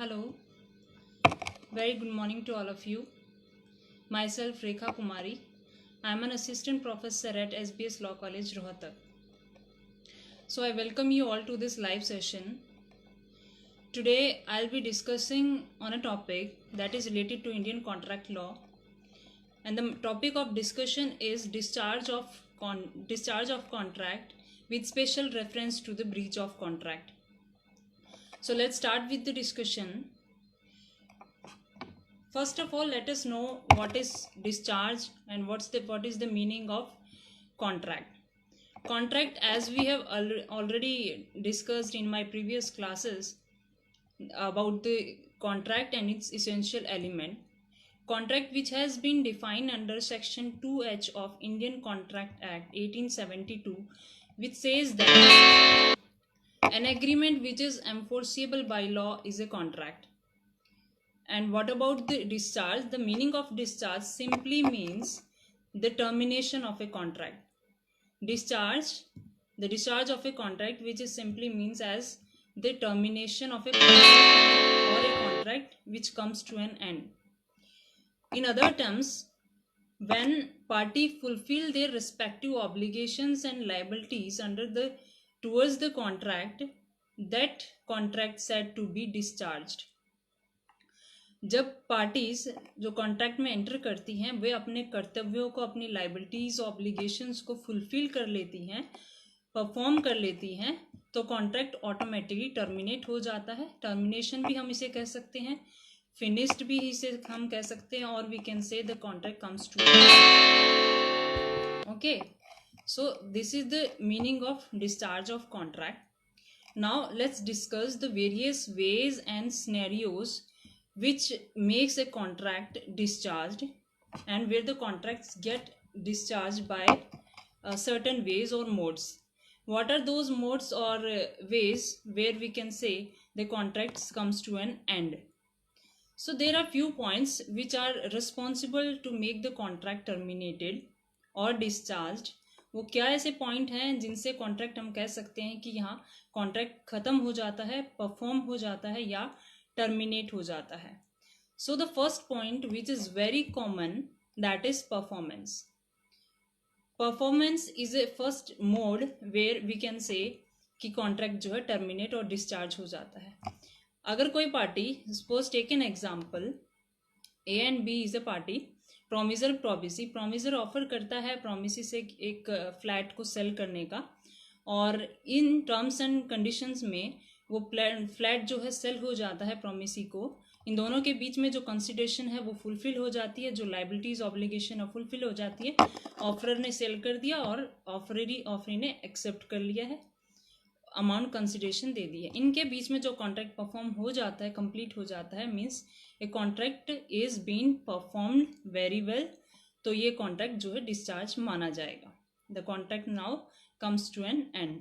Hello, very good morning to all of you. Myself Rekha Kumari. I am an assistant professor at SBS Law College, Rohtak. So I welcome you all to this live session. Today I'll be discussing on a topic that is related to Indian contract law, and the topic of discussion is discharge of contract with special reference to the breach of contract. So let's start with the discussion. First of all, let us know what is discharge and what is the meaning of contract. Contract, as we have already discussed in my previous classes about the contract and its essential element. Contract, which has been defined under section 2H of Indian Contract Act 1872, which says that an agreement which is enforceable by law is a contract. And what about the discharge? The meaning of discharge simply means the termination of a contract. The discharge of a contract, which is simply means as the termination of a contract or a contract which comes to an end. In other terms, when party fulfill their respective obligations and liabilities towards the contract, that contract said to be discharged. जब parties जो contract में enter करती हैं वे अपने कर्तव्यों को, अपनी liabilities obligations को फुलफिल कर लेती हैं, परफॉर्म कर लेती हैं, तो कॉन्ट्रैक्ट ऑटोमेटिकली टर्मिनेट हो जाता है. टर्मिनेशन भी हम इसे कह सकते हैं, फिनिश्ड भी इसे हम कह सकते हैं, और we can say the contract comes to. Okay, so this is the meaning of discharge of contract. Now let's discuss the various ways and scenarios which makes a contract discharged and where the contracts get discharged by certain ways or modes. What are those modes or ways where we can say the contracts comes to an end? So there are few points which are responsible to make the contract terminated or discharged. वो क्या ऐसे point हैं जिनसे contract हम कह सकते हैं कि यहाँ कॉन्ट्रैक्ट खत्म हो जाता है, परफॉर्म हो जाता है या टर्मिनेट हो जाता है. So the first point which is very common, that is performance. Performance is a first mode where we can say कि कॉन्ट्रैक्ट जो है टर्मिनेट और डिस्चार्ज हो जाता है. अगर कोई party, suppose take an example, A and B is a party, promisor promisee. Promisor offer करता है प्रॉमिसी से एक फ्लैट को सेल करने का, और इन टर्म्स एंड कंडीशंस में वो फ्लैट जो है सेल हो जाता है प्रॉमिसी को. इन दोनों के बीच में जो कंसिडरेशन है वो फुलफिल हो जाती है, जो लाइबिलिटीज ऑब्लिगेशन है फुलफिल हो जाती है. ऑफरर ने सेल कर दिया और ऑफरी ने एक्सेप्ट कर लिया है, अमाउंट कंसिडरेशन दे दी है. इनके बीच में जो कॉन्ट्रैक्ट परफॉर्म हो जाता है, कंप्लीट हो जाता है, means a contract is been performed very well, तो ये कॉन्ट्रैक्ट जो है डिस्चार्ज माना जाएगा. The contract now comes to an end.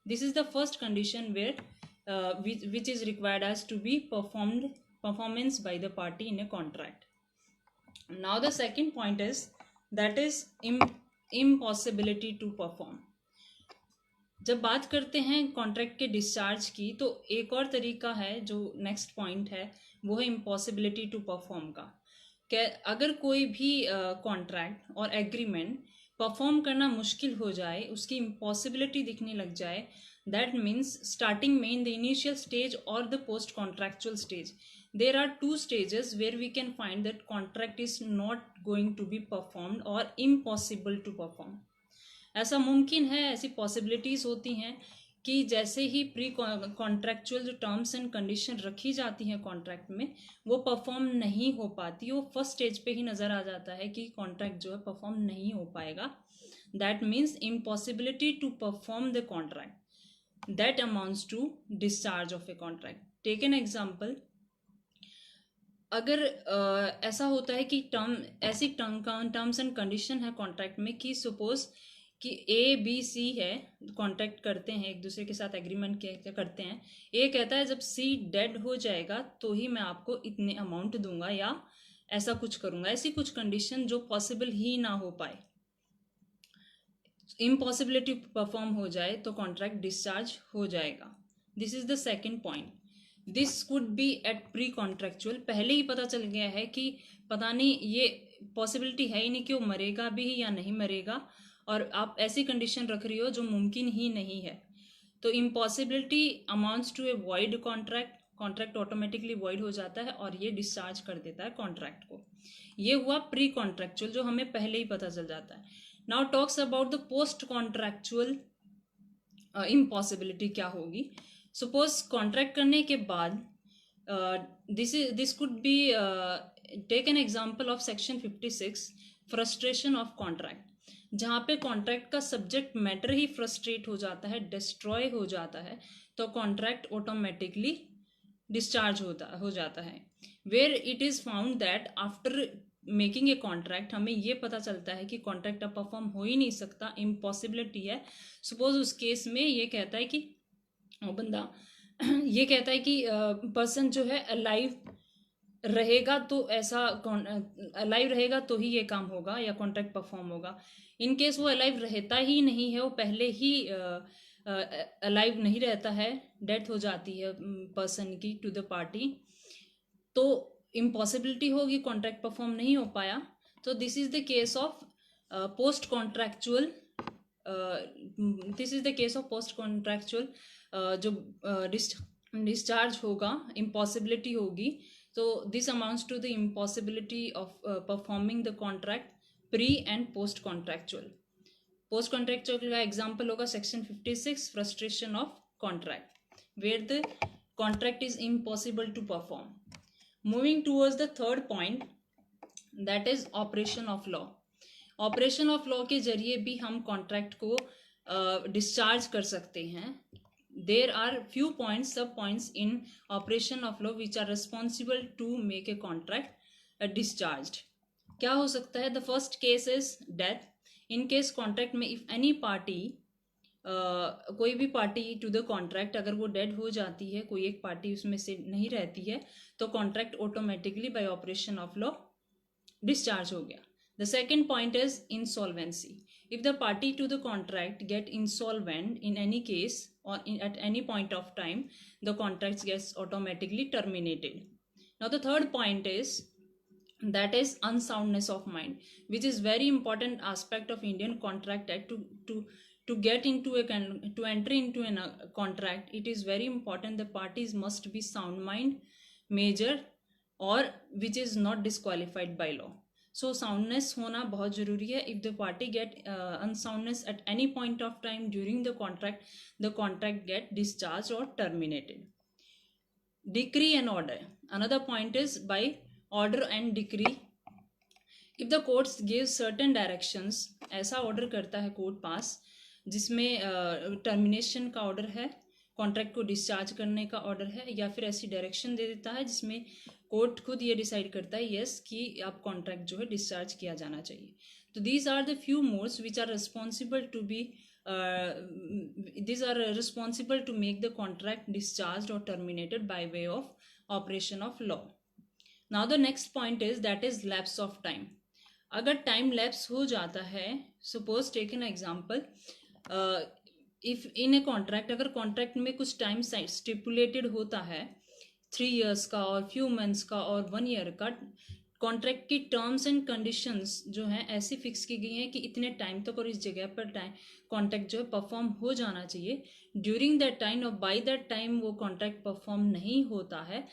This is the first condition where which is required as to be performance by the party in a contract. Now the second point is that is impossibility to perform. जब बात करते हैं contract के discharge की, तो एक और तरीका है जो नेक्स्ट पॉइंट है, वो है इम्पॉसिबिलिटी टू परफॉर्म का. अगर कोई भी कॉन्ट्रैक्ट और एग्रीमेंट परफॉर्म करना मुश्किल हो जाए, उसकी इम्पॉसिबिलिटी दिखने लग जाए, that means starting में in the initial stage or the post contractual stage, there are two stages where we can find that contract is not going to be performed or impossible to perform. ऐसा मुमकिन है, ऐसी possibilities होती हैं कि जैसे ही pre contractual जो terms and condition रखी जाती हैं कॉन्ट्रैक्ट में, वो परफॉर्म नहीं हो पाती. वो फर्स्ट स्टेज पे ही नज़र आ जाता है कि कॉन्ट्रैक्ट जो है परफॉर्म नहीं हो पाएगा. That means impossibility to perform the contract, that amounts to discharge of a contract. Take an example. अगर ऐसा होता है कि ऐसी टर्म्स एंड कंडीशन है कॉन्ट्रैक्ट में कि सपोज कि ए बी सी है, कॉन्ट्रैक्ट करते हैं एक दूसरे के साथ, एग्रीमेंट करते हैं. ए कहता है जब सी डेड हो जाएगा तो ही मैं आपको इतने अमाउंट दूंगा या ऐसा कुछ करूंगा. ऐसी कुछ कंडीशन जो पॉसिबल ही ना हो पाए, इम्पॉसिबिलिटी परफॉर्म हो जाए, तो कॉन्ट्रैक्ट डिस्चार्ज हो जाएगा. This is the second point. This could be at pre contractual, पहले ही पता चल गया है कि पता नहीं, ये पॉसिबिलिटी है ही नहीं कि वो मरेगा भी या नहीं मरेगा, और आप ऐसी कंडीशन रख रही हो जो मुमकिन ही नहीं है। तो impossibility amounts to a void contract, contract automatically void हो जाता है और ये डिस्चार्ज कर देता है कॉन्ट्रैक्ट को। ये हुआ प्री कॉन्ट्रैक्चुअल, जो हमें पहले ही पता चल जाता है। Now talks about the post contractual impossibility क्या होगी। सपोज कॉन्ट्रैक्ट करने के बाद this could be take an example of section 56 frustration of contract, जहाँ पे कॉन्ट्रैक्ट का सब्जेक्ट मैटर ही फ्रस्ट्रेट हो जाता है, डिस्ट्रॉय हो जाता है, तो कॉन्ट्रैक्ट ऑटोमेटिकली डिस्चार्ज हो जाता है। Where it is found that after making a contract हमें ये पता चलता है कि कॉन्ट्रैक्ट अब परफॉर्म हो ही नहीं सकता, इम्पॉसिबिलिटी है। सपोज उस केस में ये कहता है कि बंदा ये कहता है कि पर्सन जो है अलाइव रहेगा तो ऐसा अलाइव रहेगा तो ही ये काम होगा या कॉन्ट्रैक्ट परफॉर्म होगा। इन केस वो अलाइव रहता ही नहीं है, वो पहले ही अलाइव नहीं रहता है, डेथ हो जाती है पर्सन की टू द पार्टी, तो इम्पॉसिबिलिटी होगी, कॉन्ट्रैक्ट परफॉर्म नहीं हो पाया। तो this is the case of post contractual, this is the case of post contractual जो डिस्चार्ज होगा, इम्पॉसिबिलिटी होगी। तो this amounts to the impossibility of performing the contract pre and post contractual. Post contractual का example होगा section 56 frustration of contract, where the contract is impossible to perform. Moving towards the third point, that is operation of law. Operation of law के जरिए भी हम contract को discharge कर सकते हैं। There are few points, sub points in operation of law which are responsible to make a contract discharged. क्या हो सकता है? The first case is death. In case contract में if any party कोई भी पार्टी टू द कॉन्ट्रैक्ट अगर वो dead हो जाती है, कोई एक पार्टी उसमें से नहीं रहती है, तो contract automatically bye operation of law discharge हो गया। The second point is insolvency. If the party to the contract get insolvent in any case or at any point of time, the contract gets automatically terminated. Now the third point is that is unsoundness of mind, which is very important aspect of Indian Contract Act. To get into to enter into a contract, it is very important the parties must be sound mind, major, or which is not disqualified by law. So soundness होना बहुत जरूरी है। If the party get unsoundness at any point of time during the contract get discharge और terminated. Decree and order, another point is by order and decree. If the courts give certain directions, ऐसा order करता है court पास जिसमें termination का order है, contract को discharge करने का ऑर्डर है, या फिर ऐसी डायरेक्शन दे देता है जिसमें कोर्ट खुद ये डिसाइड करता है यस कि आप कॉन्ट्रैक्ट जो है डिस्चार्ज किया जाना चाहिए। तो these are the few modes which are responsible to be these are responsible to make the contract discharged or terminated by way of operation of law. Now the next point is that is lapse of time. अगर time lapse हो जाता है, suppose take an example, if in a contract, अगर contract में कुछ time stipulated होता है 3 years का और फ्यू मंथ्स का और 1 year का, कॉन्ट्रैक्ट की टर्म्स एंड कंडीशंस जो हैं ऐसी फिक्स की गई हैं कि इतने टाइम तक और इस जगह पर टाइम कॉन्ट्रैक्ट जो है परफॉर्म हो जाना चाहिए। ड्यूरिंग दैट टाइम और बाय दैट टाइम वो कॉन्ट्रैक्ट परफॉर्म नहीं होता है,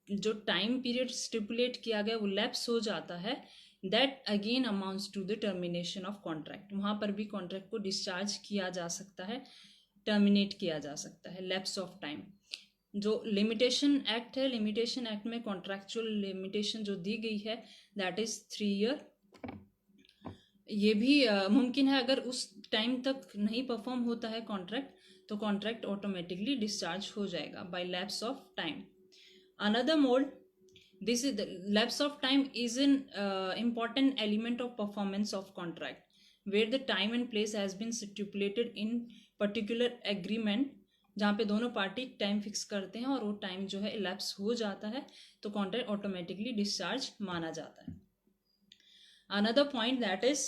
जो टाइम पीरियड स्टिपुलेट किया गया वो लैप्स हो जाता है, that again amounts to the termination of contract. वहाँ पर भी कॉन्ट्रैक्ट को डिस्चार्ज किया जा सकता है, टर्मिनेट किया जा सकता है, लैप्स ऑफ टाइम। जो लिमिटेशन एक्ट है, लिमिटेशन एक्ट में कॉन्ट्रैक्चुअल लिमिटेशन जो दी गई है दैट इज 3 year। ये भी मुमकिन है अगर उस टाइम तक नहीं परफॉर्म होता है कॉन्ट्रैक्ट, तो कॉन्ट्रैक्ट ऑटोमेटिकली डिस्चार्ज हो जाएगा by lapse of time. Another mode, this is the lapse of time is an important element of performance of contract where the time and place has been stipulated in particular agreement, जहाँ पे दोनों party time fix करते हैं और वो time जो है lapse हो जाता है तो कॉन्ट्रैक्ट ऑटोमेटिकली डिस्चार्ज माना जाता है। Another point that is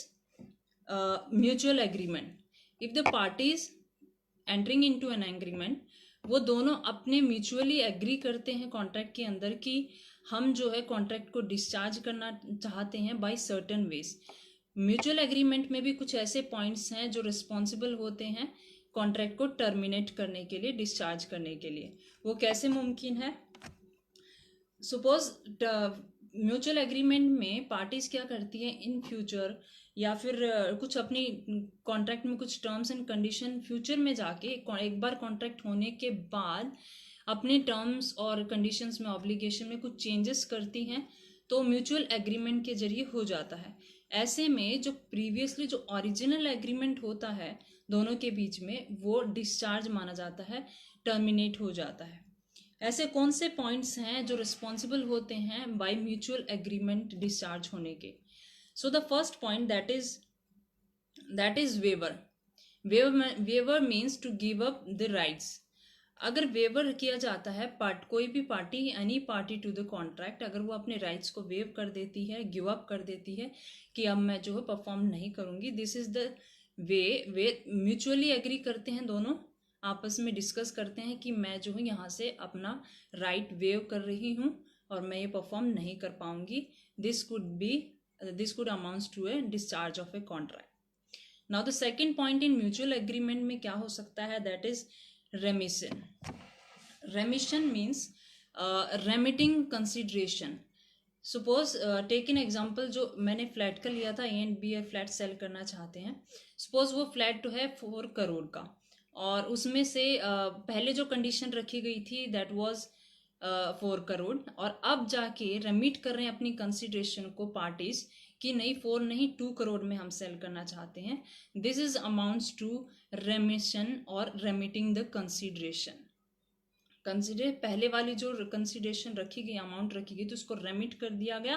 mutual agreement. If the parties entering into an agreement वो दोनों अपने म्यूचुअली एग्री करते हैं कॉन्ट्रैक्ट के अंदर कि हम जो है कॉन्ट्रैक्ट को डिस्चार्ज करना चाहते हैं by certain ways. Mutual agreement में भी कुछ ऐसे पॉइंट्स हैं जो रिस्पॉन्सिबल होते हैं कॉन्ट्रैक्ट को टर्मिनेट करने के लिए, डिस्चार्ज करने के लिए। वो कैसे मुमकिन है? सपोज म्यूचुअल एग्रीमेंट में पार्टीज क्या करती हैं इन फ्यूचर, या फिर कुछ अपनी कॉन्ट्रैक्ट में कुछ टर्म्स एंड कंडीशन फ्यूचर में जाके एक बार कॉन्ट्रैक्ट होने के बाद अपने टर्म्स और कंडीशंस में, ऑब्लिगेशन में कुछ चेंजेस करती हैं, तो म्यूचुअल एग्रीमेंट के जरिए हो जाता है। ऐसे में जो प्रीवियसली जो ओरिजिनल एग्रीमेंट होता है दोनों के बीच में, वो डिस्चार्ज माना जाता है, टर्मिनेट हो जाता है। ऐसे कौन से पॉइंट्स हैं जो रिस्पॉन्सिबल होते हैं बाय म्यूचुअल एग्रीमेंट डिस्चार्ज होने के? So the first point that is waiver. Waiver means to give up the rights. अगर वेवर किया जाता है, कोई भी party, any party to the contract, अगर वो अपने राइट्स को वेव कर देती है, गिव अप कर देती है कि अब मैं जो है परफॉर्म नहीं करूंगी, this is the way mutually agree करते हैं, दोनों आपस में डिस्कस करते हैं कि मैं जो है यहाँ से अपना राइट वेव कर रही हूँ और मैं ये परफॉर्म नहीं कर पाऊंगी। This could amounts to a discharge of a contract. Now the second point in mutual agreement में क्या हो सकता है? That is remission. Remission means remitting consideration. Suppose take in example, जो मैंने फ्लैट का लिया था, A and B flat sale करना चाहते हैं। सपोज वो फ्लैट है 4 करोड़ का, और उसमें से पहले जो कंडीशन रखी गई थी दैट वाज 4 करोड़, और अब जाके रेमिट कर रहे हैं अपनी कंसिडरेशन को पार्टीज कि नहीं 4 नहीं 2 करोड़ में हम सेल करना चाहते हैं। This is amounts to remission और रेमिटिंग द कंसिडरेशन। पहले वाली जो कंसिडरेशन रखी गई, अमाउंट रखी गई, तो उसको रेमिट कर दिया गया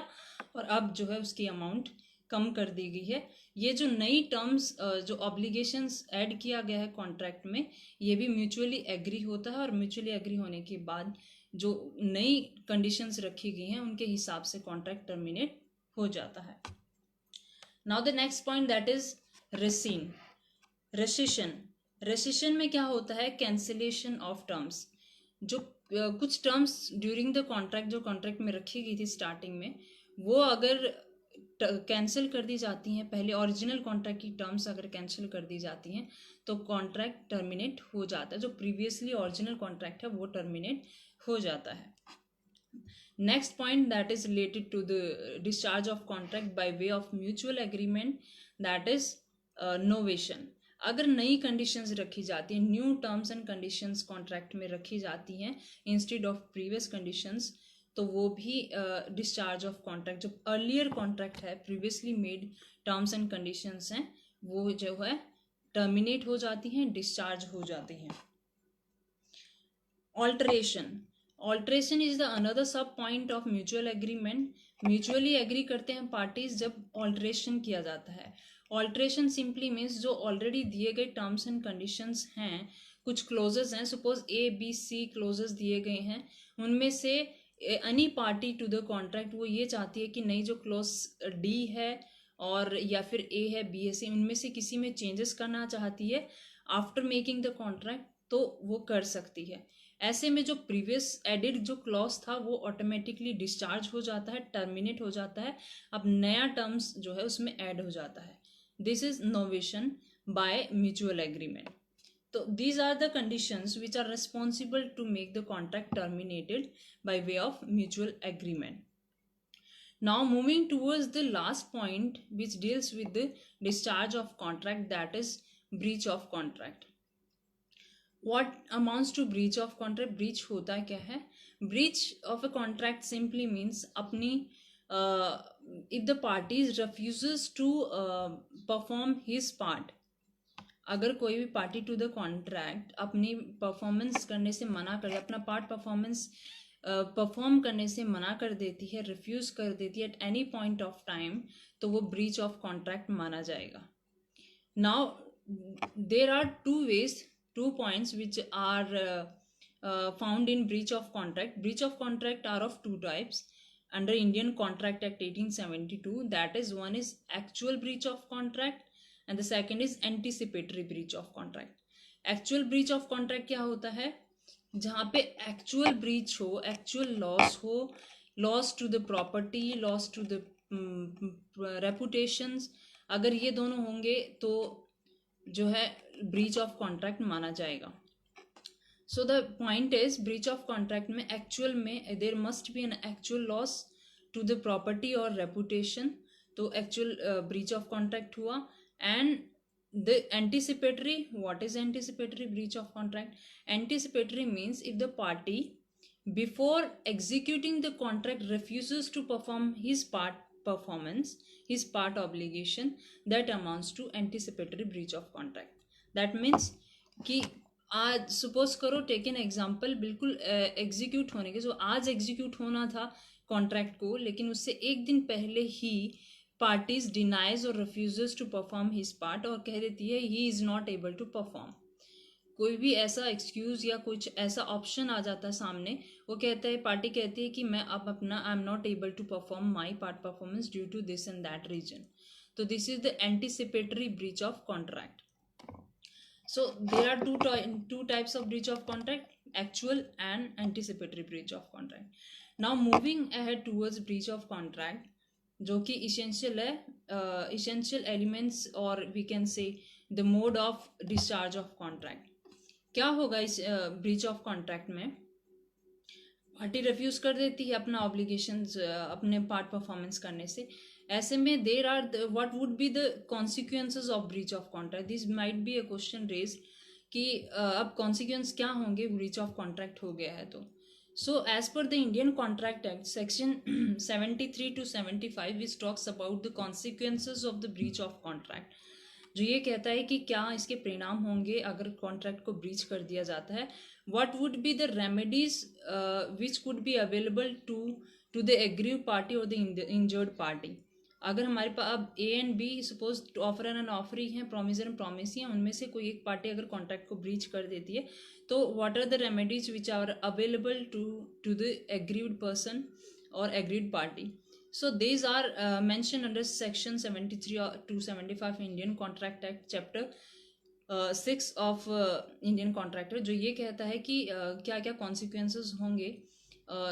और अब जो है उसकी अमाउंट कम कर दी गई है। ये जो नई टर्म्स, जो ऑब्लिगेशंस ऐड किया गया है कॉन्ट्रैक्ट में, ये भी म्यूचुअली एग्री होता है, और म्यूचुअली एग्री होने के बाद जो नई कंडीशंस रखी गई हैं उनके हिसाब से कॉन्ट्रैक्ट टर्मिनेट हो जाता है। Now the next point that is rescission. Rescission में क्या होता है? Cancellation of terms. जो कुछ टर्म्स ड्यूरिंग द कॉन्ट्रैक्ट, जो कॉन्ट्रैक्ट में रखी गई थी स्टार्टिंग में, वो अगर कैंसिल कर दी जाती हैं, पहले ओरिजिनल कॉन्ट्रैक्ट की टर्म्स अगर कैंसिल कर दी जाती हैं, तो कॉन्ट्रैक्ट टर्मिनेट हो जाता है। जो प्रीवियसली ओरिजिनल कॉन्ट्रैक्ट है वो टर्मिनेट हो जाता है। Next point that is related to the discharge of contract by way of mutual agreement, that is novation. अगर नई कंडीशंस रखी जाती हैं, new terms and conditions contract में रखी जाती हैं इंस्टेड ऑफ प्रीवियस कंडीशंस, तो वो भी डिस्चार्ज ऑफ कॉन्ट्रैक्ट, जो अर्लियर कॉन्ट्रैक्ट है, previously made terms and conditions हैं, वो जो है टर्मिनेट हो जाती हैं, डिस्चार्ज हो जाती हैं। Alteration. Alteration is the another sub point of mutual agreement. Mutually agree करते हैं पार्टीज जब ऑल्टरेशन किया जाता है। ऑल्टरेशन सिंपली मीन्स जो ऑलरेडी दिए गए टर्म्स एंड कंडीशंस हैं, कुछ क्लोजेस हैं, सपोज ABC क्लोजेस दिए गए हैं, उनमें से any party to the contract वो ये चाहती है कि नई जो क्लोज D है और या फिर A है, B है, C, उनमें से किसी में चेंजेस करना चाहती है आफ्टर मेकिंग द कॉन्ट्रैक्ट, तो वो कर सकती है। ऐसे में जो प्रीवियस एडिड जो क्लॉज था वो ऑटोमेटिकली डिस्चार्ज हो जाता है, टर्मिनेट हो जाता है, अब नया टर्म्स जो है उसमें ऐड हो जाता है। This is novation by mutual agreement. So these are the conditions which are responsible to make the contract terminated by way of mutual agreement. Now moving towards the last point which deals with the discharge of contract, that is breach of contract. What amounts to breach of contract? Breach होता क्या है? Breach of a contract simply means अपनी if the parties refuses to perform his part, अगर कोई भी party to the contract अपनी performance करने से मना कर, अपना पार्ट परफॉर्म करने से मना कर देती है, रिफ्यूज कर देती है at any point of time, तो वो ब्रीच ऑफ कॉन्ट्रैक्ट माना जाएगा। Now there are two points which are found in breach of contract. Breach of contract are of two types under Indian Contract Act 1872. That is, one is actual breach of contract and the second is anticipatory breach of contract. Actual breach of contract क्या होता है जहाँ पे actual breach हो, actual loss हो, loss to the property, loss to the reputations, अगर ये दोनों होंगे तो जो है ब्रीच ऑफ कॉन्ट्रैक्ट माना जाएगा. So the point is breach of contract में एक्चुअल में there must be an actual loss to the property और रेपुटेशन, तो एक्चुअल ब्रीच ऑफ कॉन्ट्रैक्ट हुआ. And the anticipatory, what is anticipatory breach of contract? Anticipatory means if the party before executing the contract refuses to perform his part performance, his part obligation, that amounts to anticipatory breach of contract. That means कि आज suppose करो, take an example, बिल्कुल execute होने के, जो आज execute होना था कॉन्ट्रैक्ट को, लेकिन उससे एक दिन पहले ही पार्टीज डिनाइज और refuses to perform his part और कह देती है he is not able to perform. कोई भी ऐसा एक्सक्यूज या कुछ ऐसा ऑप्शन आ जाता है सामने, वो कहता है, पार्टी कहती है कि मैं अब अपना I am not able to perform my part performance due to this and that reason. तो this is the anticipatory breach of contract. So there are two types of breach of contract: actual and anticipatory breach of contract. Now moving ahead towards breach of contract, जो कि essential है, essential elements और we can say the mode of discharge of contract. क्या होगा इस breach of contract में? Party refuse कर देती है अपना ऑब्लिगेशंस, अपने पार्ट परफॉर्मेंस करने से. ऐसे में there are what would be the consequences of breach of contract. This might be a question raise कि अब कॉन्सिक्वेंस क्या होंगे ब्रीच ऑफ कॉन्ट्रैक्ट हो गया है तो. So as per the Indian contract act section 73 to 75 which talks about the consequences of the breach of contract, जो ये कहता है कि क्या इसके परिणाम होंगे अगर कॉन्ट्रैक्ट को ब्रीच कर दिया जाता है. what would be the remedies which could be available to the aggrieved party or the injured party. अगर हमारे पास अब A and B suppose offeror and offeree हैं, प्रोमिसर एंड प्रोमिसी हैं, उनमें से कोई एक पार्टी अगर कॉन्ट्रैक्ट को ब्रीच कर देती है तो what are the remedies which are available to the aggrieved person और agreed party. So these are mentioned under section 73 to 75 Indian Contract Act, chapter 6 of Indian Contract Act, जो ये कहता है कि क्या क्या consequences होंगे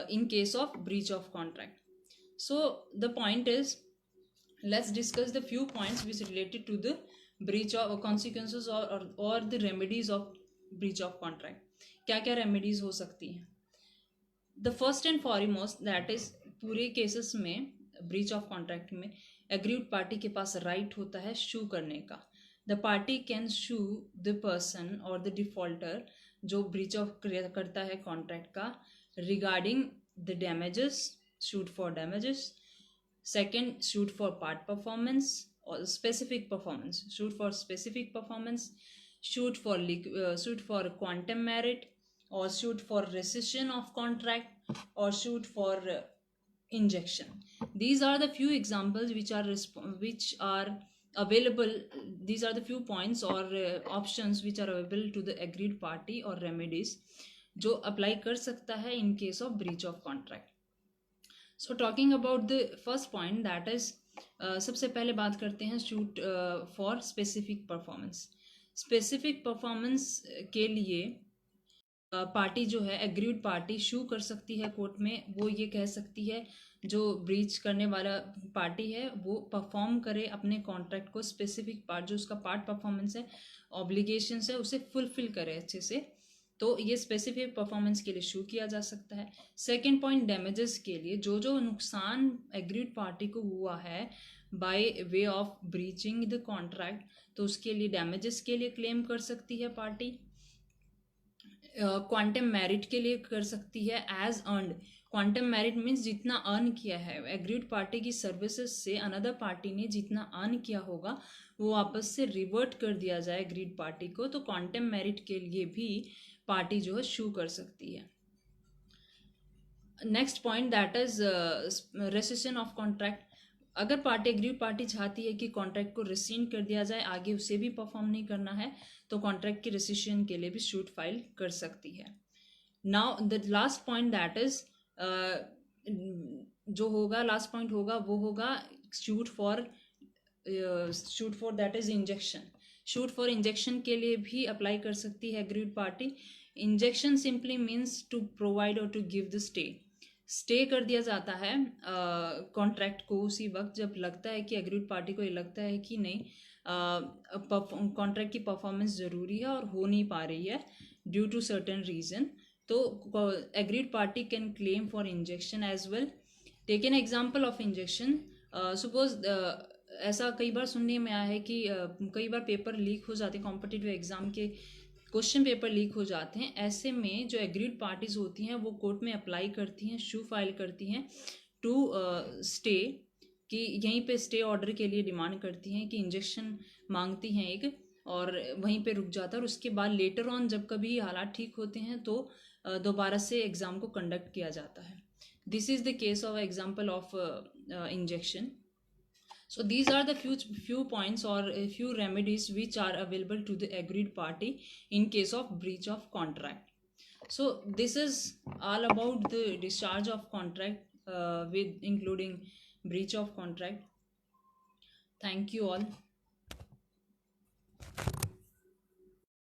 in case of breach of contract. So the point is, let's discuss the few points which related to the breach of consequences or the remedies of breach of contract. क्या क्या remedies हो सकती हैं? The first and foremost, that is, पूरे cases में breach of contract में agreed party के पास राइट होता है शू करने का. The party can sue the person और द डिफॉल्टर जो ब्रीच ऑफ करता है कॉन्ट्रैक्ट का regarding the damages, suit for damages. Second, suit for part performance और specific performance, suit for specific performance, suit for quantum meruit, or suit for rescission of contract, or suit for injection. These are the few examples which are available. These are the few points or options which are available to the agreed party or remedies जो apply कर सकता है in case of breach of contract. So talking about the first point, that is सबसे पहले बात करते हैं suit for specific performance. Specific performance के लिए पार्टी जो है एग्रीड पार्टी शू कर सकती है कोर्ट में. वो ये कह सकती है जो ब्रीच करने वाला पार्टी है वो परफॉर्म करे अपने कॉन्ट्रैक्ट को, स्पेसिफिक पार्ट जो उसका पार्ट परफॉर्मेंस है, ऑब्लिगेशंस है, उसे फुलफिल करे अच्छे से. तो ये स्पेसिफिक परफॉर्मेंस के लिए शू किया जा सकता है. सेकेंड पॉइंट, डैमेजेस के लिए जो नुकसान एग्रीड पार्टी को हुआ है bye way of breaching the contract, तो उसके लिए डैमेजेस के लिए क्लेम कर सकती है पार्टी. क्वांटम मेरिट के लिए कर सकती है as earned. Quantum meruit means जितना अर्न किया है एग्रीड पार्टी की सर्विसेज से, अनदर पार्टी ने जितना अर्न किया होगा वो वापस से रिवर्ट कर दिया जाए एग्रीड पार्टी को, तो क्वांटम मेरिट के लिए भी पार्टी जो है शू कर सकती है. Next point, that is rescission of contract. अगर पार्टी एग्रीड पार्टी चाहती है कि कॉन्ट्रैक्ट को रिसीन कर दिया जाए, आगे उसे भी परफॉर्म नहीं करना है, तो कॉन्ट्रैक्ट की रेसिशन के लिए भी शूट फाइल कर सकती है. Now the last point, that is जो होगा लास्ट पॉइंट होगा वो होगा suit for that is injunction. Suit for injunction के लिए भी अप्लाई कर सकती है agreed party. Injunction simply means to provide और टू गिव द स्टे कर दिया जाता है कॉन्ट्रैक्ट को उसी वक्त जब लगता है कि एग्रीड पार्टी को ये लगता है कि नहीं कॉन्ट्रैक्ट की परफॉर्मेंस ज़रूरी है और हो नहीं पा रही है ड्यू टू सर्टेन रीज़न, तो agreed party can claim for injunction as well. Take an example of injunction. Suppose ऐसा कई बार सुनने में आया है कि कई बार पेपर लीक हो जाते हैं, कॉम्पिटिटिव एग्जाम के क्वेश्चन पेपर लीक हो जाते हैं. ऐसे में जो एग्रीड पार्टीज होती हैं वो कोर्ट में अप्लाई करती हैं, शू फाइल करती हैं टू स्टे, कि यहीं पे स्टे ऑर्डर के लिए डिमांड करती हैं कि इंजेक्शन मांगती हैं एक, और वहीं पे रुक जाता है. और उसके बाद लेटर ऑन जब कभी हालात ठीक होते हैं तो दोबारा से एग्ज़ाम को कंडक्ट किया जाता है. This is the case of example of injection. So these are the few points or a few remedies which are available to the agreed party in case of breach of contract. So this is all about the discharge of contract with including breach of contract. Thank you all.